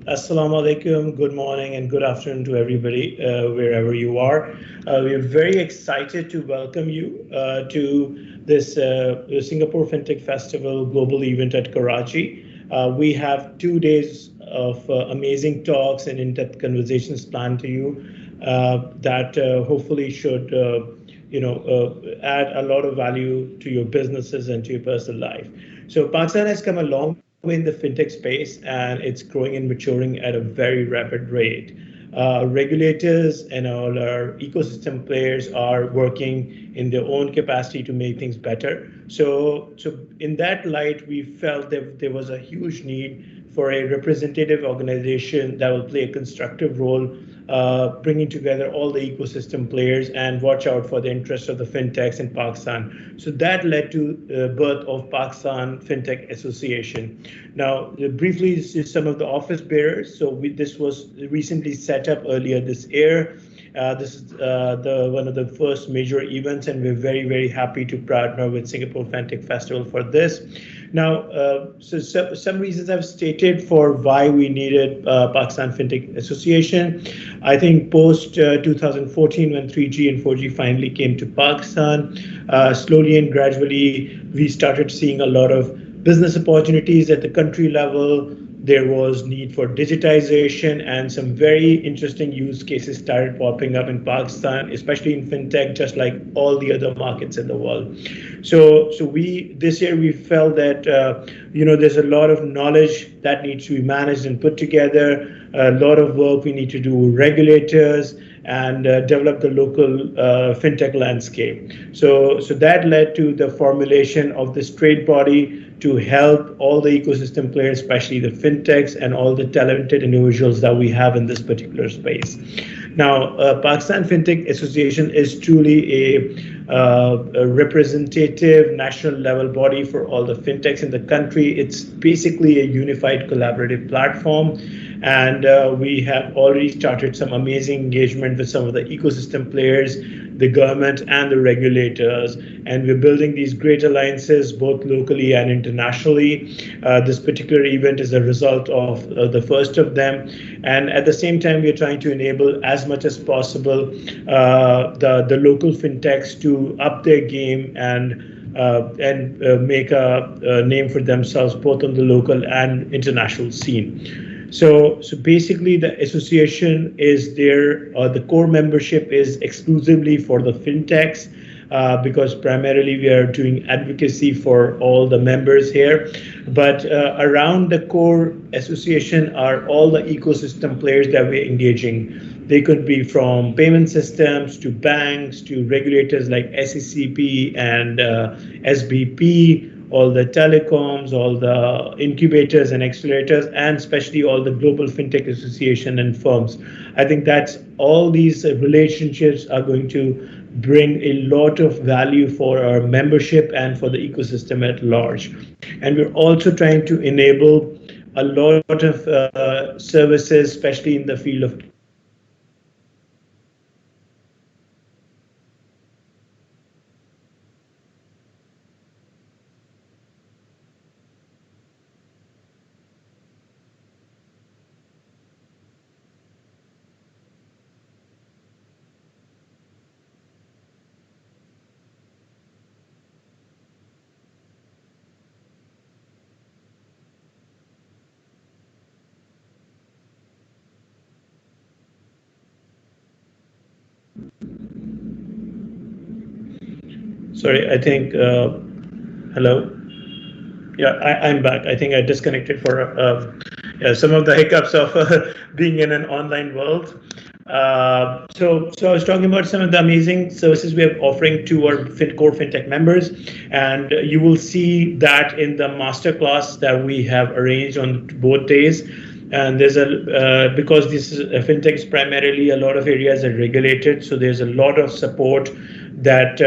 Assalamu alaikum, good morning and good afternoon to everybody, wherever you are. We are very excited to welcome you to this Singapore FinTech Festival global event at Karachi. We have 2 days of amazing talks and in-depth conversations planned to you that hopefully should add a lot of value to your businesses and to your personal life. So Pakistan has come a long way in the fintech space, and it's growing and maturing at a very rapid rate. Regulators and all our ecosystem players are working in their own capacity to make things better. So in that light, we felt that there was a huge need for a representative organization that will play a constructive role, bringing together all the ecosystem players and watch out for the interests of the fintechs in Pakistan. So that led to the birth of Pakistan FinTech Association. Now, briefly, this is some of the office bearers. So this was recently set up earlier this year. This is one of the first major events, and we're very, very happy to partner with Singapore FinTech Festival for this. Now, so some reasons I've stated for why we needed Pakistan FinTech Association. I think post 2014, when 3G and 4G finally came to Pakistan, slowly and gradually, we started seeing a lot of business opportunities at the country level. There was need for digitization, and some very interesting use cases started popping up in Pakistan, especially in fintech, just like all the other markets in the world. So this year we felt that there's a lot of knowledge that needs to be managed and put together. A lot of work we need to do with regulators and develop the local fintech landscape. So that led to the formulation of this trade body to help all the ecosystem players, especially the fintechs and all the talented individuals that we have in this particular space. Now, Pakistan FinTech Association is truly a representative national level body for all the fintechs in the country. It's basically a unified collaborative platform. And we have already started some amazing engagement with some of the ecosystem players, the government and the regulators. And we're building these great alliances both locally and internationally. This particular event is a result of the first of them. And at the same time, we're trying to enable as much as possible the local fintechs to up their game and make a name for themselves both on the local and international scene. So basically, the association is there. The core membership is exclusively for the fintechs because primarily we are doing advocacy for all the members here. But around the core association are all the ecosystem players that we're engaging. They could be from payment systems to banks to regulators like SECP and SBP, all the telecoms, all the incubators and accelerators, and especially all the global fintech association and firms. I think that's all these relationships are going to bring a lot of value for our membership and for the ecosystem at large. And we're also trying to enable a lot of services, especially in the field of Sorry, I think, hello? Yeah, I'm back. I think I disconnected for some of the hiccups of being in an online world. So I was talking about some of the amazing services we are offering to our core fintech members, and you will see that in the masterclass that we have arranged on both days. And there's because this is fintech is primarily a lot of areas are regulated, so there's a lot of support that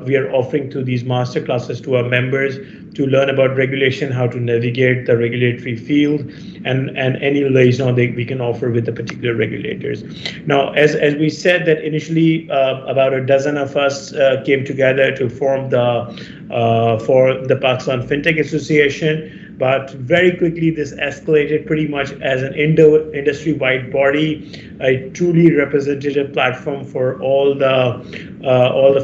we are offering to these master classes to our members to learn about regulation, how to navigate the regulatory field, and any liaison we can offer with the particular regulators. Now, as we said that initially about a dozen of us came together to form for the Pakistan FinTech Association. but very quickly this escalated pretty much as an industry-wide body, a truly representative platform for all the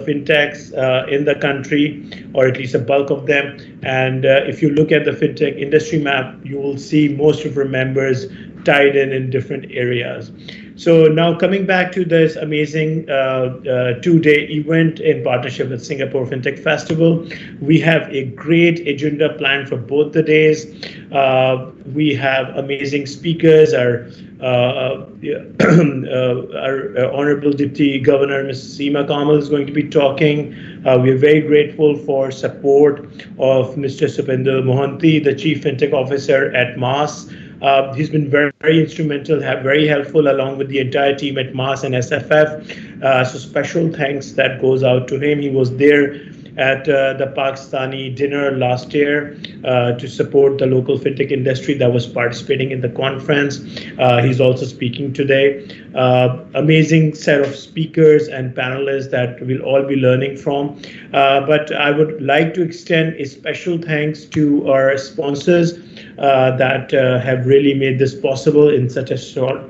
fintechs in the country, or at least a bulk of them. And if you look at the fintech industry map, you will see most of our members tied in different areas. So now coming back to this amazing two-day event in partnership with Singapore FinTech Festival, we have a great agenda planned for both the days. We have amazing speakers. Our Honorable Deputy Governor, Ms. Seema Kamal, is going to be talking. We are very grateful for support of Mr. Supender Mohanty, the Chief FinTech Officer at MAS. He's been very, very instrumental, very helpful along with the entire team at MAS and SFF. So special thanks that goes out to him. He was there at the Pakistani dinner last year to support the local fintech industry that was participating in the conference. He's also speaking today. Amazing set of speakers and panelists that we'll all be learning from. But I would like to extend a special thanks to our sponsors that have really made this possible in such a short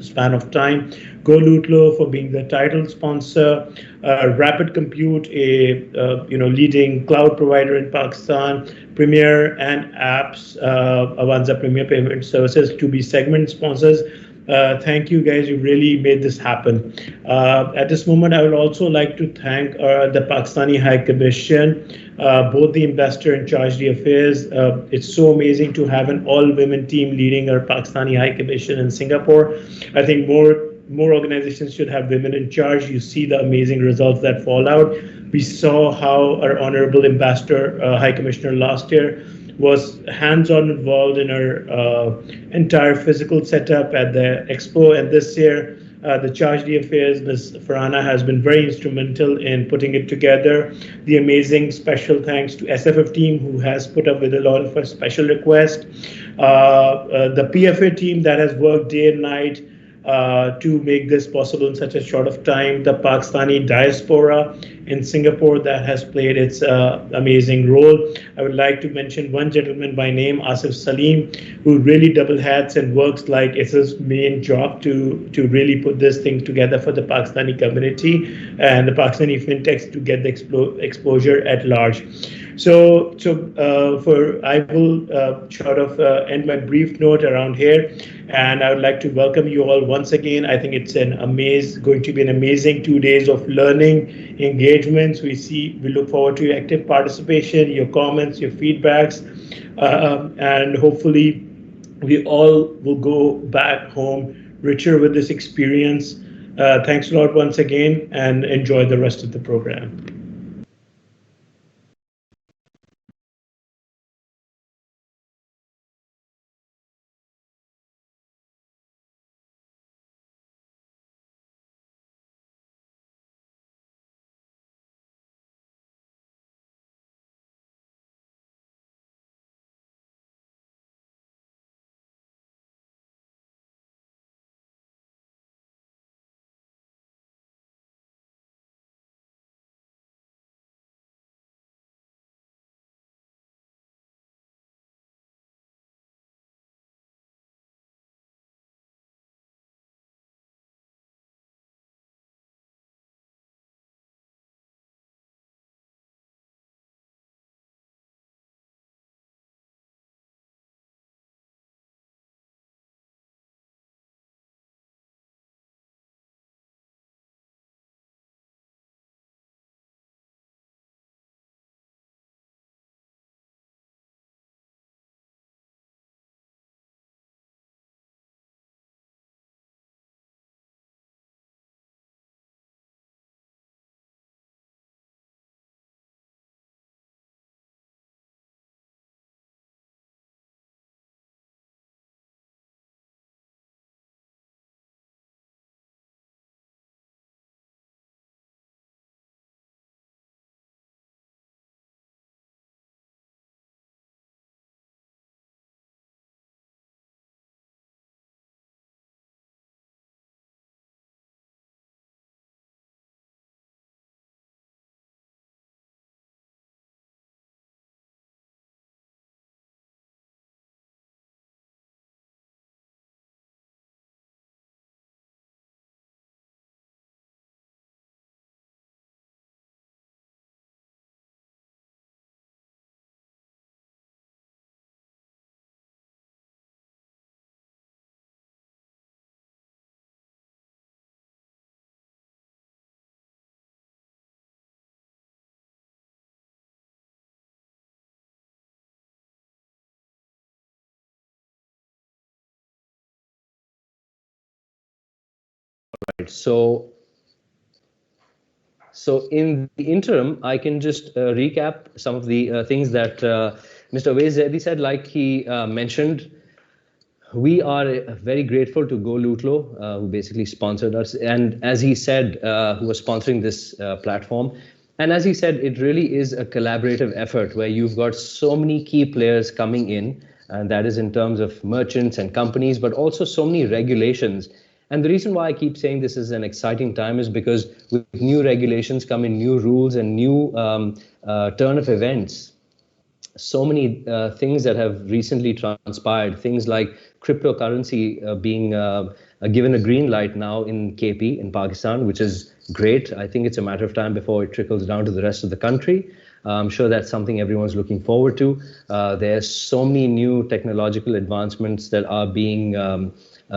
span of time. GoLootlo for being the title sponsor, Rapid Compute, a leading cloud provider in Pakistan, Premier and Apps, Avanza Premier Payment Services to be segment sponsors. Thank you guys, you really made this happen. At this moment, I would also like to thank the Pakistani High Commission, both the investor and charge affairs. It's so amazing to have an all-women team leading our Pakistani High Commission in Singapore. I think more organizations should have women in charge. You see the amazing results that fall out. We saw how our Honorable Ambassador, High Commissioner last year, was hands-on involved in our entire physical setup at the expo, and this year the Charge Affairs, Ms. Farhana, has been very instrumental in putting it together. The amazing special thanks to SFF team, who has put up with a lot of our special requests. The PFA team that has worked day and night to make this possible in such a short of time. The Pakistani diaspora in Singapore that has played its amazing role. I would like to mention one gentleman by name, Asif Salim, who really double hats and works like it's his main job to really put this thing together for the Pakistani community and the Pakistani fintechs to get the exposure at large. So I will sort of end my brief note around here, and I would like to welcome you all once again. I think it's going to be an amazing 2 days of learning, engagements. We look forward to your active participation, your comments, your feedbacks, and hopefully we all will go back home richer with this experience. Thanks a lot once again, and enjoy the rest of the program. right. So in the interim, I can just recap some of the things that Mr. Owais Zaidi said. Like he mentioned, we are very grateful to Go Lutlo, who basically sponsored us, and as he said, who was sponsoring this platform. And as he said, it really is a collaborative effort where you've got so many key players coming in, and that is in terms of merchants and companies, but also so many regulations. And the reason why I keep saying this is an exciting time is because with new regulations come in new rules and new turn of events. So many things that have recently transpired, things like cryptocurrency being given a green light now in KP in Pakistan, which is great. I think it's a matter of time before it trickles down to the rest of the country. I'm sure that's something everyone's looking forward to. There's so many new technological advancements that are being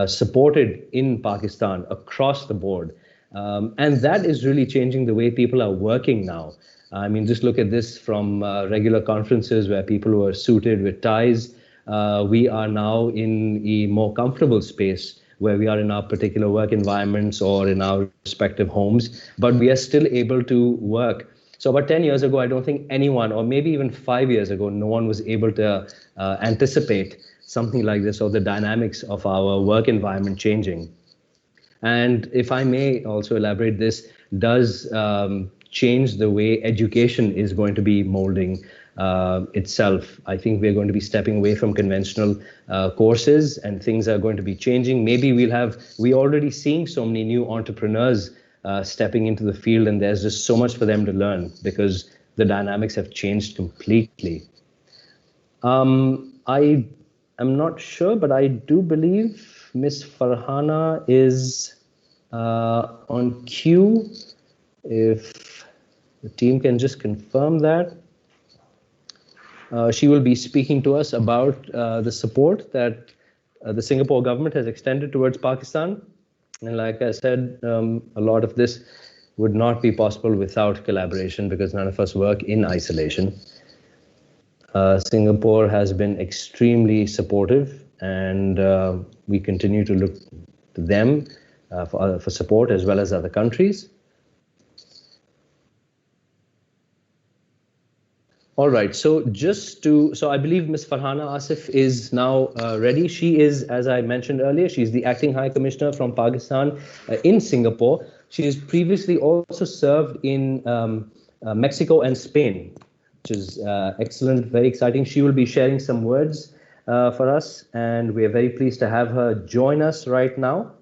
supported in Pakistan across the board. And that is really changing the way people are working now. I mean, just look at this from regular conferences where people who are suited with ties. We are now in a more comfortable space where we are in our particular work environments or in our respective homes, but we are still able to work. So about 10 years ago, I don't think anyone, or maybe even 5 years ago, no one was able to anticipate something like this or the dynamics of our work environment changing. And if I may also elaborate, this does change the way education is going to be molding itself. I think we're going to be stepping away from conventional courses, and things are going to be changing. Maybe we're already seeing so many new entrepreneurs stepping into the field, and there's just so much for them to learn because the dynamics have changed completely. I am not sure, but I do believe Miss Farhana is on queue. If the team can just confirm that. She will be speaking to us about the support that the Singapore government has extended towards Pakistan. And like I said, a lot of this would not be possible without collaboration because none of us work in isolation. Singapore has been extremely supportive, and we continue to look to them for support as well as other countries. All right, so I believe Ms. Farhana Asif is now ready. She is, as I mentioned earlier, she's the Acting High Commissioner from Pakistan in Singapore. She has previously also served in Mexico and Spain, which is excellent, very exciting. She will be sharing some words for us, and we are very pleased to have her join us right now.